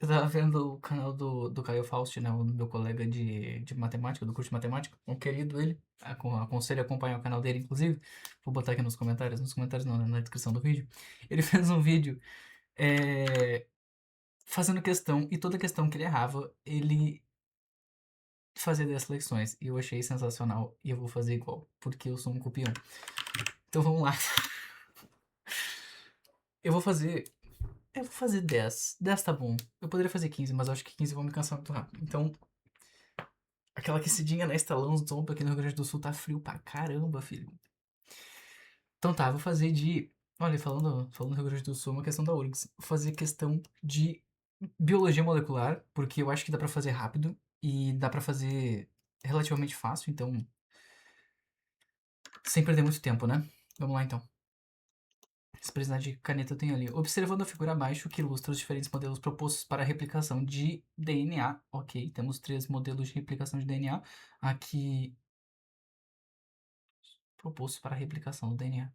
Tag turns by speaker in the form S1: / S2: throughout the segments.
S1: Eu tava vendo o canal do Caio Fausti, né? O meu colega de matemática, do curso de matemática. Um querido ele. Aconselho a acompanhar o canal dele, inclusive. Vou botar aqui nos comentários. Nos comentários não, né, na descrição do vídeo. Ele fez um vídeo fazendo questão. E toda questão que ele errava, ele fazia 10 flexões. E eu achei sensacional. E eu vou fazer igual. Porque eu sou um copião. Então vamos lá. Eu vou fazer. Eu vou fazer 10. 10 tá bom. Eu poderia fazer 15, mas eu acho que 15 vão me cansar muito rápido. Então, aquela aquecidinha na Estalão Zomba aqui no Rio Grande do Sul tá frio pra caramba, filho. Então tá, vou fazer de. Olha, falando do Rio Grande do Sul, uma questão da URGS. Vou fazer questão de biologia molecular, porque eu acho que dá pra fazer rápido e dá pra fazer relativamente fácil, então. Sem perder muito tempo, né? Vamos lá então. Se precisar de caneta, eu tenho ali. Observando a figura abaixo, que ilustra os diferentes modelos propostos para a replicação de DNA. Ok, temos 3 modelos de replicação de DNA. Aqui propostos para a replicação do DNA.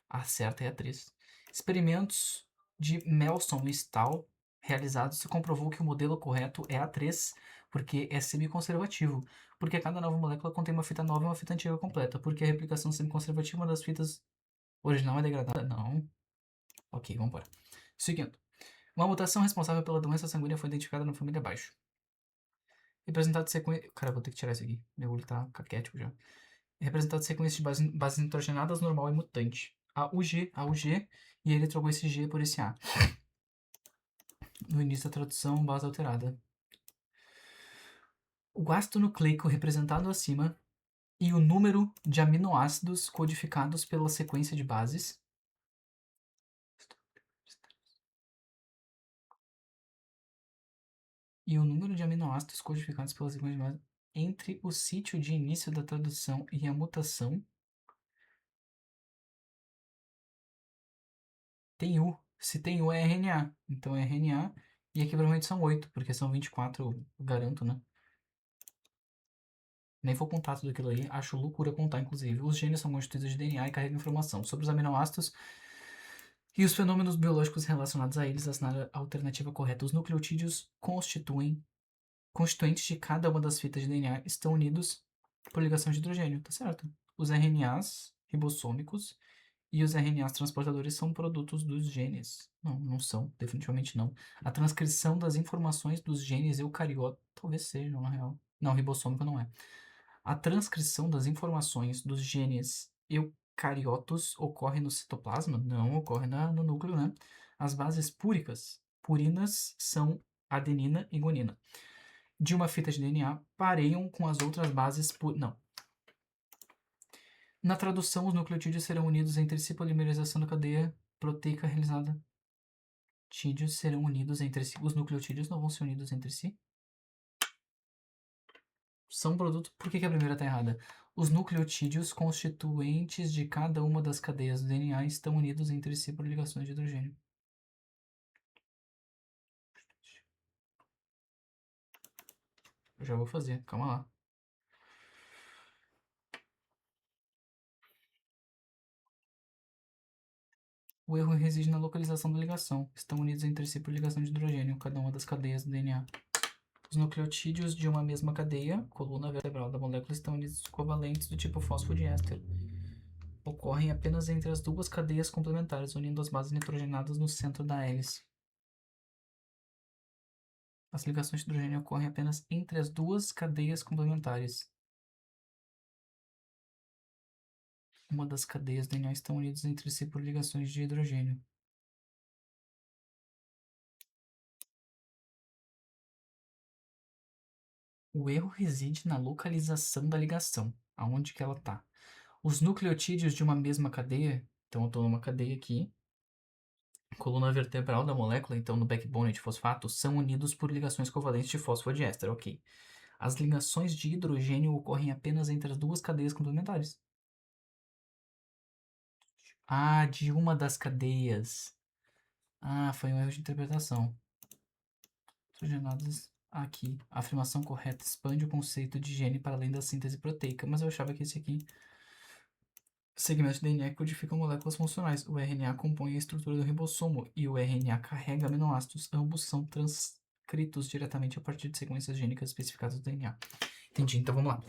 S1: A certa é a 3. Experimentos de Melson e Stahl realizados se comprovou que o modelo correto é a 3, porque é semiconservativo. Porque cada nova molécula contém uma fita nova e uma fita antiga completa. Porque a replicação semiconservativa, uma das fitas original é degradada. Não. Ok, vamos embora. Seguindo. Uma mutação responsável pela doença sanguínea foi identificada na família abaixo. Representado sequência. Cara, vou ter que tirar isso aqui. Meu olho tá caquético já. Representado sequência de bases nitrogenadas normal e mutante. A UG, e ele trocou esse G por esse A. No início da tradução, base alterada. O ácido nucleico representado acima e o número de aminoácidos codificados pela sequência de bases. E o número de aminoácidos codificados pela sequência de bases entre o sítio de início da tradução e a mutação. Tem U. Se tem U é RNA. Então é RNA. E aqui provavelmente são 8, porque são 24, eu garanto, né? Nem vou contar tudo aquilo aí. Acho loucura contar, inclusive. Os genes são constituídos de DNA e carregam informação sobre os aminoácidos e os fenômenos biológicos relacionados a eles. A alternativa correta. Os nucleotídeos constituintes de cada uma das fitas de DNA estão unidos por ligação de hidrogênio. Tá certo. Os RNAs ribossômicos e os RNAs transportadores são produtos dos genes. Não, não são, definitivamente não. A transcrição das informações dos genes eucariotas talvez sejam, na real. Não, ribossômico não é. A transcrição das informações dos genes eucariotos ocorre no citoplasma? Não, ocorre no núcleo, né? As bases purinas, são adenina e guanina. De uma fita de DNA pareiam com as outras bases não. Na tradução, os nucleotídeos serão unidos entre si, polimerização da cadeia proteica realizada. Tídeos serão unidos entre si. Os nucleotídeos não vão ser unidos entre si? São produtos. Por que a primeira está errada? Os nucleotídeos constituintes de cada uma das cadeias do DNA estão unidos entre si por ligações de hidrogênio. Eu já vou fazer, calma lá. O erro reside na localização da ligação. Estão unidos entre si por ligação de hidrogênio, cada uma das cadeias do DNA. Os nucleotídeos de uma mesma cadeia, coluna vertebral da molécula, estão unidos covalentes do tipo fosfodiéster. Ocorrem apenas entre as duas cadeias complementares, unindo as bases nitrogenadas no centro da hélice. As ligações de hidrogênio ocorrem apenas entre as duas cadeias complementares. Uma das cadeias DNA estão unidas entre si por ligações de hidrogênio. O erro reside na localização da ligação, aonde que ela está. Os nucleotídeos de uma mesma cadeia, então eu estou numa cadeia aqui, coluna vertebral da molécula, então no backbone de fosfato, são unidos por ligações covalentes de fosfodiéster, ok. As ligações de hidrogênio ocorrem apenas entre as duas cadeias complementares. Ah, de uma das cadeias. Ah, foi um erro de interpretação. Nitrogenadas aqui. A afirmação correta expande o conceito de gene para além da síntese proteica, mas eu achava que esse aqui segmentos de DNA codificam moléculas funcionais. O RNA compõe a estrutura do ribossomo e o RNA carrega aminoácidos. Ambos são descritos diretamente a partir de sequências gênicas especificadas do DNA. Entendi, então vamos lá.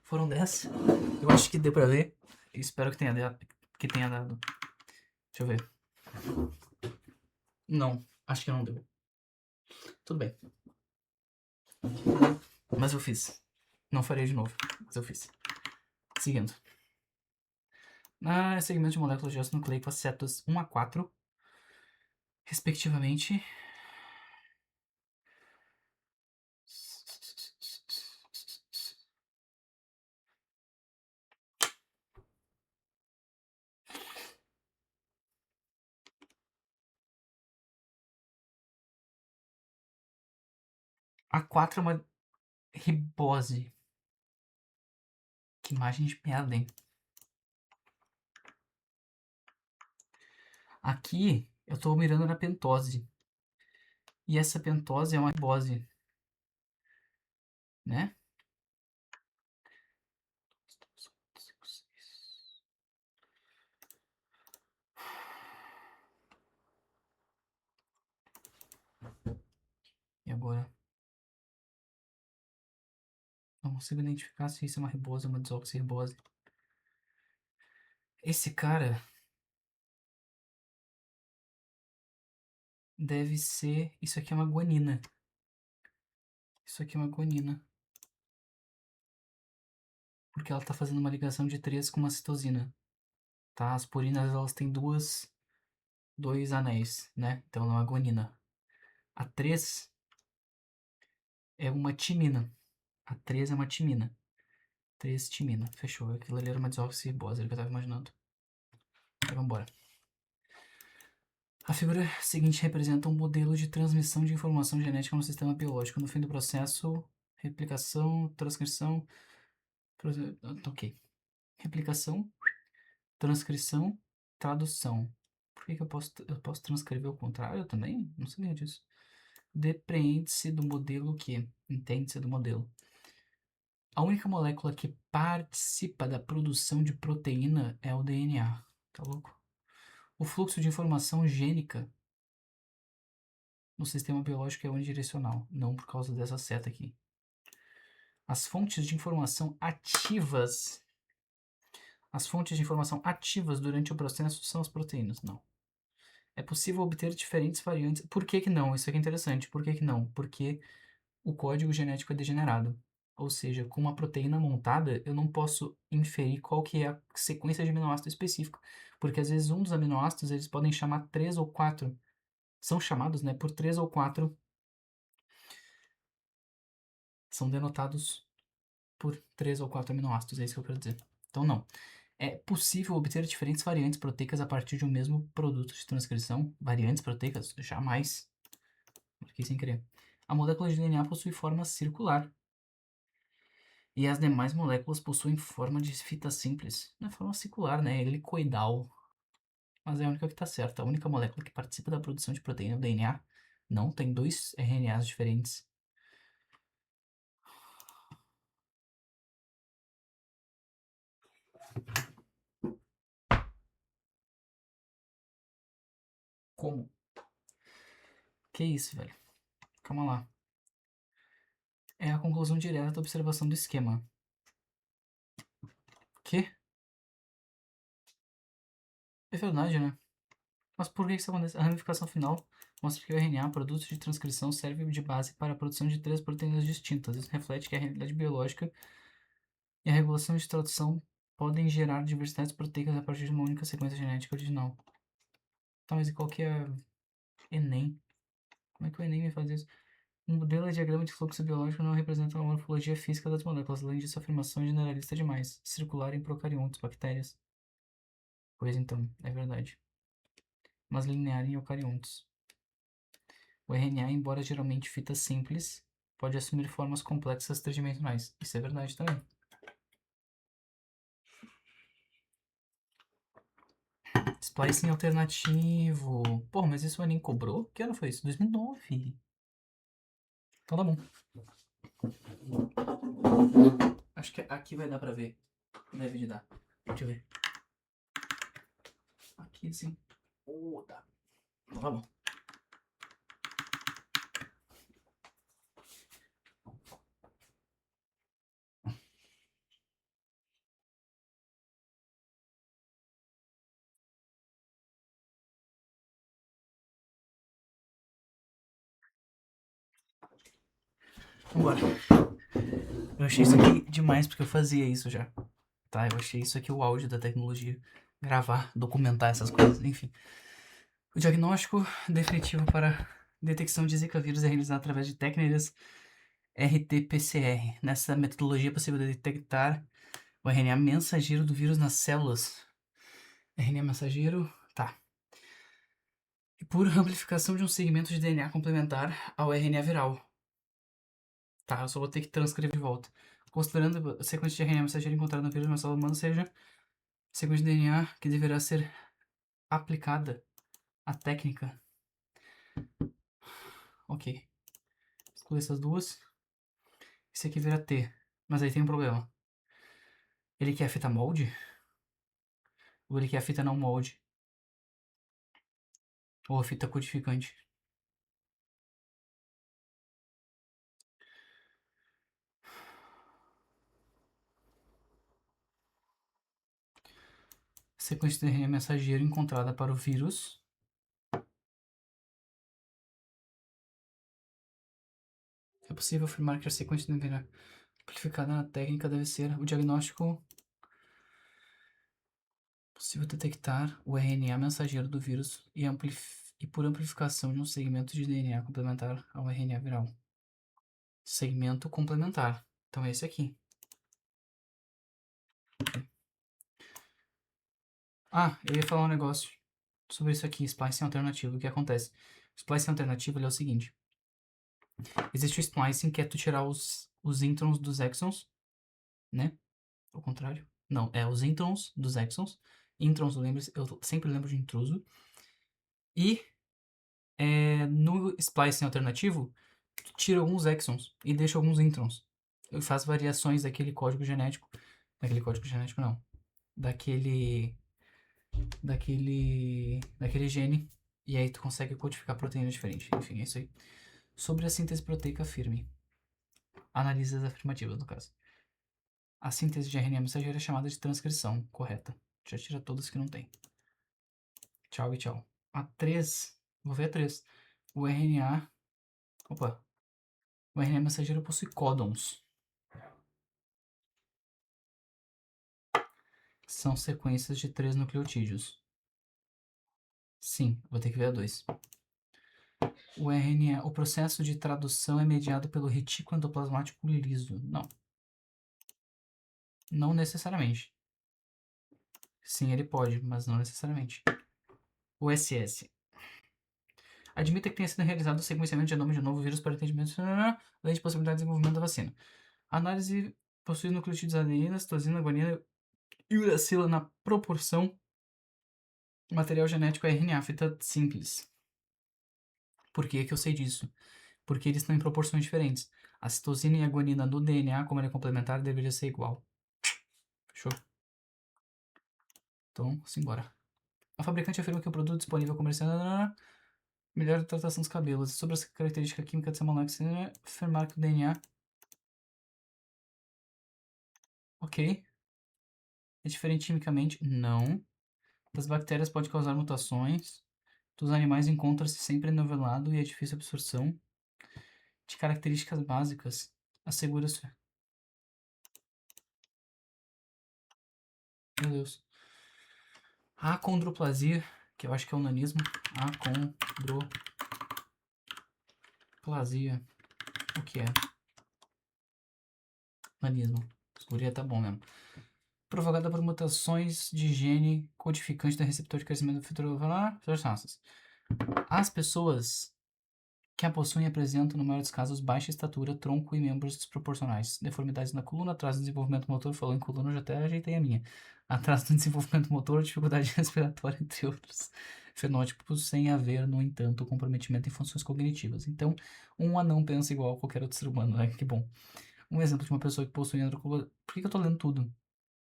S1: Foram 10. Eu acho que deu pra ver. Espero que tenha dado. Deixa eu ver. Não, acho que não deu. Tudo bem. Mas eu fiz. Não farei de novo, mas eu fiz. Seguindo. Segmento de moléculas de ácido nucleico as setas 1 a 4, respectivamente. A 4 é uma ribose. Que imagem de merda, hein? Aqui eu tô mirando na pentose. E essa pentose é uma ribose, né? E agora? Não consigo identificar se isso é uma ribose ou uma desoxirribose. Esse cara deve ser... Isso aqui é uma guanina. Isso aqui é uma guanina. Porque ela tá fazendo uma ligação de 3 com uma citosina. Tá? As purinas, elas têm dois anéis, né? Então não é guanina. A 3 é uma timina. A 3 é uma timina. 3 timina. Fechou. Aquilo ali era uma desoxirribose, era o que eu tava imaginando. Então vambora. A figura seguinte representa um modelo de transmissão de informação genética no sistema biológico. No fim do processo, replicação, transcrição... Ok. Replicação, transcrição, tradução. Por que eu posso transcrever o contrário também? Não sabia disso. Depreende-se do modelo que... Entende-se do modelo. A única molécula que participa da produção de proteína é o DNA. Tá louco? O fluxo de informação gênica no sistema biológico é unidirecional, não por causa dessa seta aqui. As fontes de informação ativas durante o processo são as proteínas. Não. É possível obter diferentes variantes. Por que que não? Isso aqui é interessante. Por que que não? Porque o código genético é degenerado. Ou seja, com uma proteína montada, eu não posso inferir qual que é a sequência de aminoácido específico. Porque às vezes um dos aminoácidos, eles podem chamar 3 ou 4. São chamados, né, por 3 ou 4. São denotados por 3 ou 4 aminoácidos, é isso que eu quero dizer. Então não. É possível obter diferentes variantes proteicas a partir de um mesmo produto de transcrição? Variantes proteicas? Jamais. Marquei sem querer. A molécula de DNA possui forma circular. E as demais moléculas possuem forma de fita simples. Não é forma circular, né? É helicoidal. Mas é a única que está certa. A única molécula que participa da produção de proteína, o DNA, não tem 2 RNAs diferentes. Como? Que isso, velho? Calma lá. É a conclusão direta da observação do esquema. Que? É verdade, né? Mas por que isso acontece? A ramificação final mostra que o RNA, produto de transcrição, serve de base para a produção de 3 proteínas distintas. Isso reflete que a realidade biológica e a regulação de tradução podem gerar diversidades proteicas a partir de uma única sequência genética original. Tá, mas e qual que é Enem? Como é que o Enem me faz isso? Um modelo de diagrama de fluxo biológico não representa uma morfologia física das moléculas. Além disso, a afirmação é generalista demais. Circular em procariontes, bactérias. Pois então, é verdade. Mas linear em eucariontes. O RNA, embora geralmente fita simples, pode assumir formas complexas tridimensionais. Isso é verdade também. Splicing alternativo. Pô, mas isso o Enem cobrou? Que ano foi isso? 2009. Então tá bom. Acho que aqui vai dar pra ver. Deve de dar. Deixa eu ver. Aqui sim. Tá. Então tá bom. Vambora. Eu achei isso aqui demais porque eu fazia isso já. Tá, eu achei isso aqui o auge da tecnologia. Gravar, documentar essas coisas, enfim. O diagnóstico definitivo para detecção de Zika vírus é realizado através de técnicas RT-PCR. Nessa metodologia é possível detectar o RNA mensageiro do vírus nas células. RNA mensageiro, tá. E por amplificação de um segmento de DNA complementar ao RNA viral. Tá, eu só vou ter que transcrever de volta. Considerando a sequência de RNA mensageiro encontrada no vírus na célula humana seja sequência de DNA que deverá ser aplicada à técnica. Ok. Excluir essas duas. Esse aqui vira T. Mas aí tem um problema. Ele quer a fita molde? Ou ele quer a fita não molde? Ou a fita codificante? Sequência de RNA mensageiro encontrada para o vírus. É possível afirmar que a sequência de DNA amplificada na técnica deve ser o diagnóstico. Possível detectar o RNA mensageiro do vírus e por amplificação de um segmento de DNA complementar ao RNA viral. Segmento complementar. Então é esse aqui. Ah, eu ia falar um negócio sobre isso aqui, splicing alternativo. O que acontece? O splicing alternativo ele é o seguinte. Existe o splicing, que é tu tirar os introns dos exons, né? Ao contrário. Não, é os introns dos exons. Introns, eu sempre lembro de intruso. E no splicing alternativo, tu tira alguns exons e deixa alguns introns. E faz variações daquele código genético. Daquele código genético, não. Daquele gene. E aí tu consegue codificar proteínas diferentes. Enfim, é isso aí. Sobre a síntese proteica firme. Análises afirmativas, no caso. A síntese de RNA mensageiro é chamada de transcrição correta. Já tira todas que não tem. Tchau e tchau. A 3. Vou ver a 3. O RNA. Opa. O RNA mensageiro possui códons. São sequências de 3 nucleotídeos. Sim, vou ter que ver a 2. O RNA, o processo de tradução é mediado pelo retículo endoplasmático liso. Não. Não necessariamente. Sim, ele pode, mas não necessariamente. O SS. Admita que tenha sido realizado o sequenciamento de genoma de um novo vírus para atendimento, além de possibilidade de desenvolvimento da vacina. A análise possui nucleotídeos adenina, citosina, guanina e uracila na proporção material genético RNA, fita simples. Por que eu sei disso? Porque eles estão em proporções diferentes. A citosina e a guanina do DNA, como ele é complementar, deveria ser igual. Fechou? Então, simbora. A fabricante afirma que o produto disponível comercial melhora a tratação dos cabelos. E sobre as características químicas dessa molécula, afirmar que o DNA... Ok. É diferente quimicamente? Não. Das bactérias pode causar mutações. Dos animais encontra-se sempre enovelado e é difícil absorção. De características básicas, assegura-se. Meu Deus. Acondroplasia, que eu acho que é o nanismo. Acondroplasia. O que é? Nanismo. Escuria tá bom mesmo. Provocada por mutações de gene codificante da receptor de crescimento do futuro. As pessoas que a possuem apresentam, no maior dos casos, baixa estatura, tronco e membros desproporcionais, deformidades na coluna, atraso no desenvolvimento motor, falou em coluna, eu já até ajeitei a minha, atraso no desenvolvimento motor, dificuldade respiratória, entre outros fenótipos, sem haver, no entanto, comprometimento em funções cognitivas. Então, um anão pensa igual a qualquer outro ser humano, né? Que bom. Um exemplo de uma pessoa que possui androculose. Por que eu tô lendo tudo?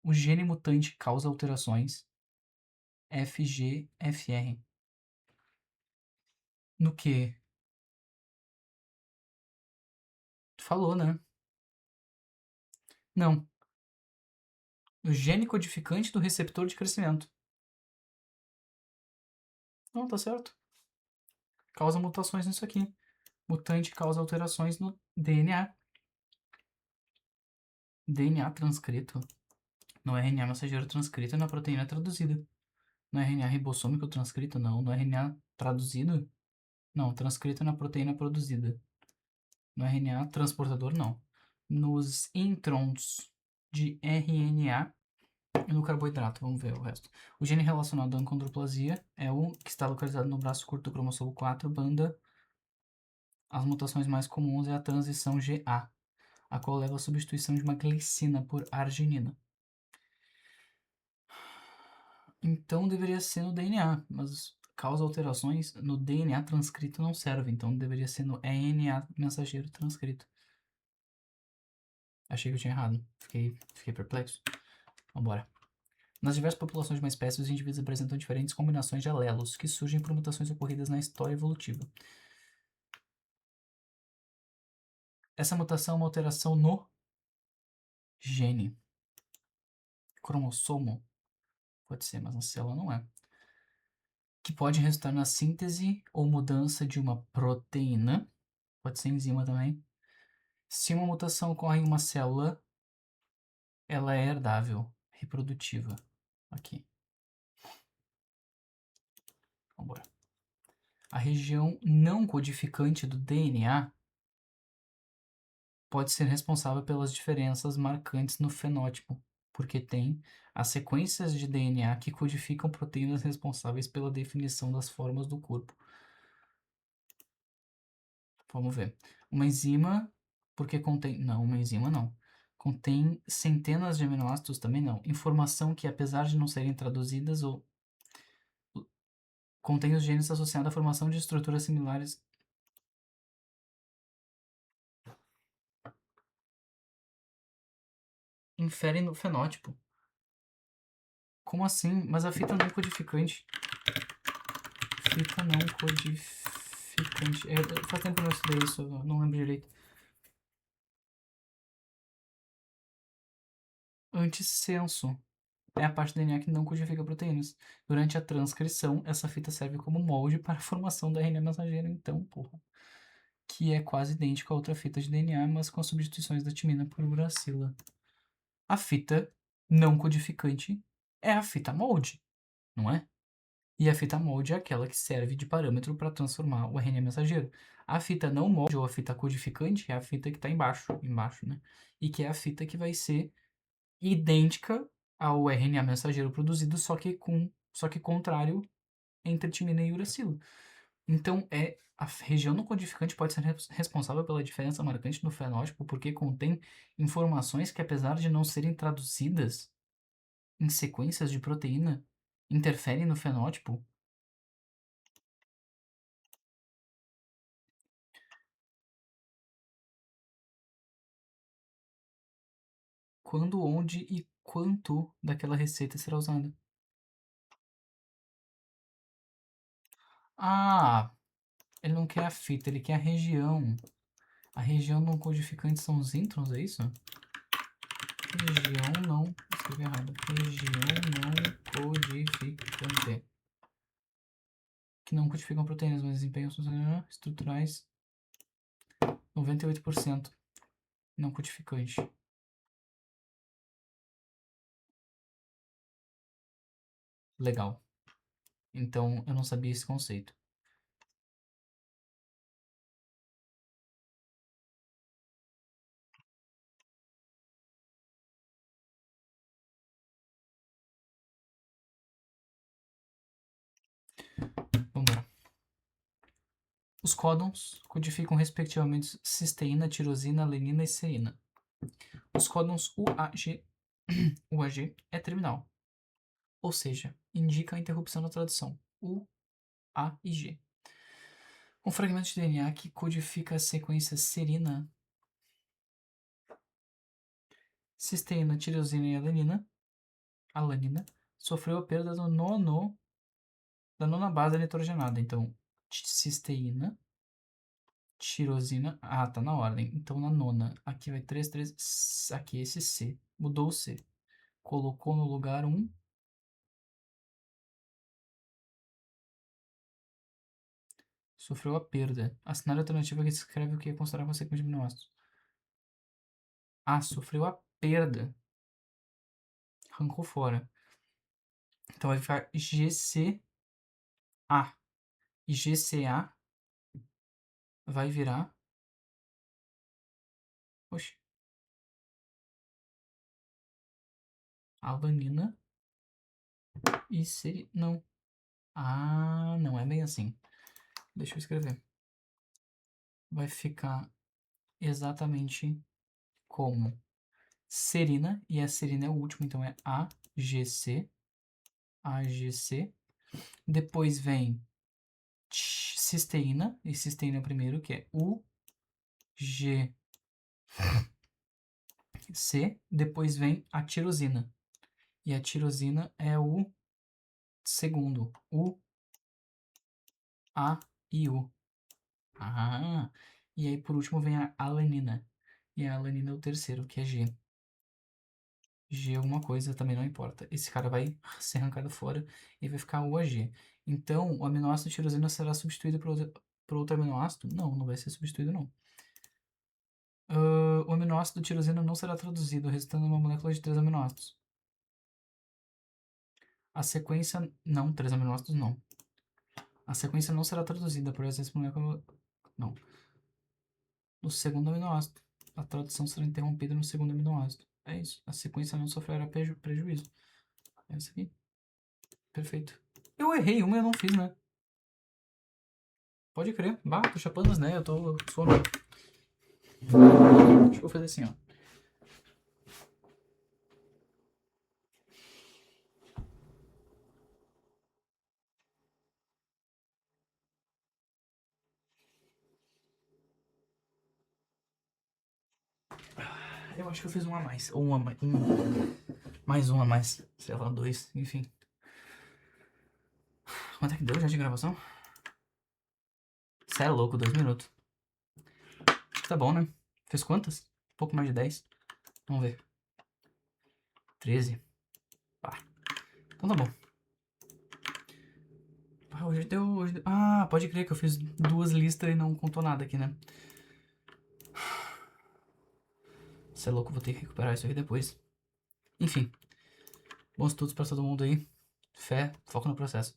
S1: O gene mutante causa alterações FGFR. No que? Tu falou, né? Não. No gene codificante do receptor de crescimento. Não, tá certo. Causa mutações nisso aqui. Mutante causa alterações no DNA. DNA transcrito no RNA mensageiro transcrito e na proteína traduzida. No RNA ribossômico transcrito, não. No RNA traduzido, não. Transcrito na proteína produzida. No RNA transportador, não. Nos introns de RNA e no carboidrato, vamos ver o resto. O gene relacionado à acondroplasia é o que está localizado no braço curto do cromossomo 4, banda. As mutações mais comuns é a transição GA, a qual leva à substituição de uma glicina por arginina. Então deveria ser no DNA, mas causa alterações no DNA transcrito não serve, então deveria ser no RNA mensageiro transcrito. Achei que eu tinha errado, fiquei perplexo. Vambora. Nas diversas populações de uma espécie, os indivíduos apresentam diferentes combinações de alelos que surgem por mutações ocorridas na história evolutiva. Essa mutação é uma alteração no gene. Cromossomo? Pode ser, mas na célula não é. Que pode resultar na síntese ou mudança de uma proteína. Pode ser enzima também. Se uma mutação ocorre em uma célula, ela é herdável, reprodutiva. Aqui. Vambora. A região não codificante do DNA pode ser responsável pelas diferenças marcantes no fenótipo, porque tem as sequências de DNA que codificam proteínas responsáveis pela definição das formas do corpo. Vamos ver. Uma enzima, porque contém. Não, uma enzima não. Contém centenas de aminoácidos também não. Informação que, apesar de não serem traduzidas, ou contém os genes associados à formação de estruturas similares. Inferem no fenótipo. Como assim? Mas a fita não codificante. Fita não codificante. Faz tempo que eu não estudei isso, eu não lembro direito. Antissenso é a parte do DNA que não codifica proteínas. Durante a transcrição, essa fita serve como molde para a formação do RNA mensageiro, então, porra, que é quase idêntico a outra fita de DNA, mas com as substituições da timina por uracila. A fita não codificante é a fita molde, não é? E a fita molde é aquela que serve de parâmetro para transformar o RNA mensageiro. A fita não molde ou a fita codificante é a fita que está embaixo, né? E que é a fita que vai ser idêntica ao RNA mensageiro produzido, só que contrário entre timina e uracilo. Então, a região não codificante pode ser responsável pela diferença marcante no fenótipo, porque contém informações que, apesar de não serem traduzidas em sequências de proteína, interferem no fenótipo. Quando, onde e quanto daquela receita será usada. Ah, ele não quer a fita, ele quer a região. A região não codificante são os introns, é isso? Região não. Escrevi errado. Região não codificante. Que não codificam proteínas, mas desempenham funções estruturais. 98%. Não codificante. Legal. Então eu não sabia esse conceito. Vamos lá. Os códons codificam respectivamente cisteína, tirosina, alenina e serina. Os códons UAG, UAG é terminal, ou seja, indica a interrupção da tradução. U, A e G. Um fragmento de DNA que codifica a sequência serina cisteína, tirosina e alanina, sofreu a perda da nona base nitrogenada. Então, cisteína, tirosina. Ah, tá na ordem. Então, na nona. Aqui vai 3, 3. Aqui esse C. Mudou o C. Colocou no lugar um. Sofreu a perda. Assinar a alternativa que escreve o que é considerado consequência de aminoácidos. Ah, sofreu a perda. Arrancou fora. Então vai ficar GCA. E GCA vai virar. Oxe. Alanina. E seria. Não. Ah, não é bem assim. Deixa eu escrever. Vai ficar exatamente como serina. E a serina é o último, então é AGC. AGC. Depois vem cisteína. E cisteína é o primeiro, que é UGC. Depois vem a tirosina. E a tirosina é o segundo. U, A e U. Ah, e aí por último vem a alanina. E a alanina é o terceiro, que é G. G alguma coisa, também não importa. Esse cara vai ser arrancado fora e vai ficar UAG. Então, o aminoácido tirosina será substituído por outro aminoácido? Não, não vai ser substituído não. O aminoácido tirosina não será traduzido, resultando em uma molécula de 3 aminoácidos. A sequência... Não, 3 aminoácidos não. A sequência não será traduzida por essa molécula... Não. No segundo aminoácido. A tradução será interrompida no segundo aminoácido. É isso. A sequência não sofrerá prejuízo. É isso aqui. Perfeito. Eu errei uma e eu não fiz, né? Pode crer. Bah, tô chapando, né? Eu tô sono. Acho que eu vou fazer assim, ó. Eu acho que eu fiz um a mais. Ou uma mais. Mais um a mais. Sei lá, 2. Enfim. Quanto é que deu já de gravação? Cê é louco, 2 minutos. Acho que tá bom, né? Fez quantas? Um pouco mais de 10. Vamos ver. 13. Pá. Então tá bom. Ah, hoje deu. Ah, pode crer que eu fiz 2 listas e não contou nada aqui, né? Cê é louco, vou ter que recuperar isso aqui depois. Enfim. Bons estudos pra todo mundo aí. Fé, foco no processo.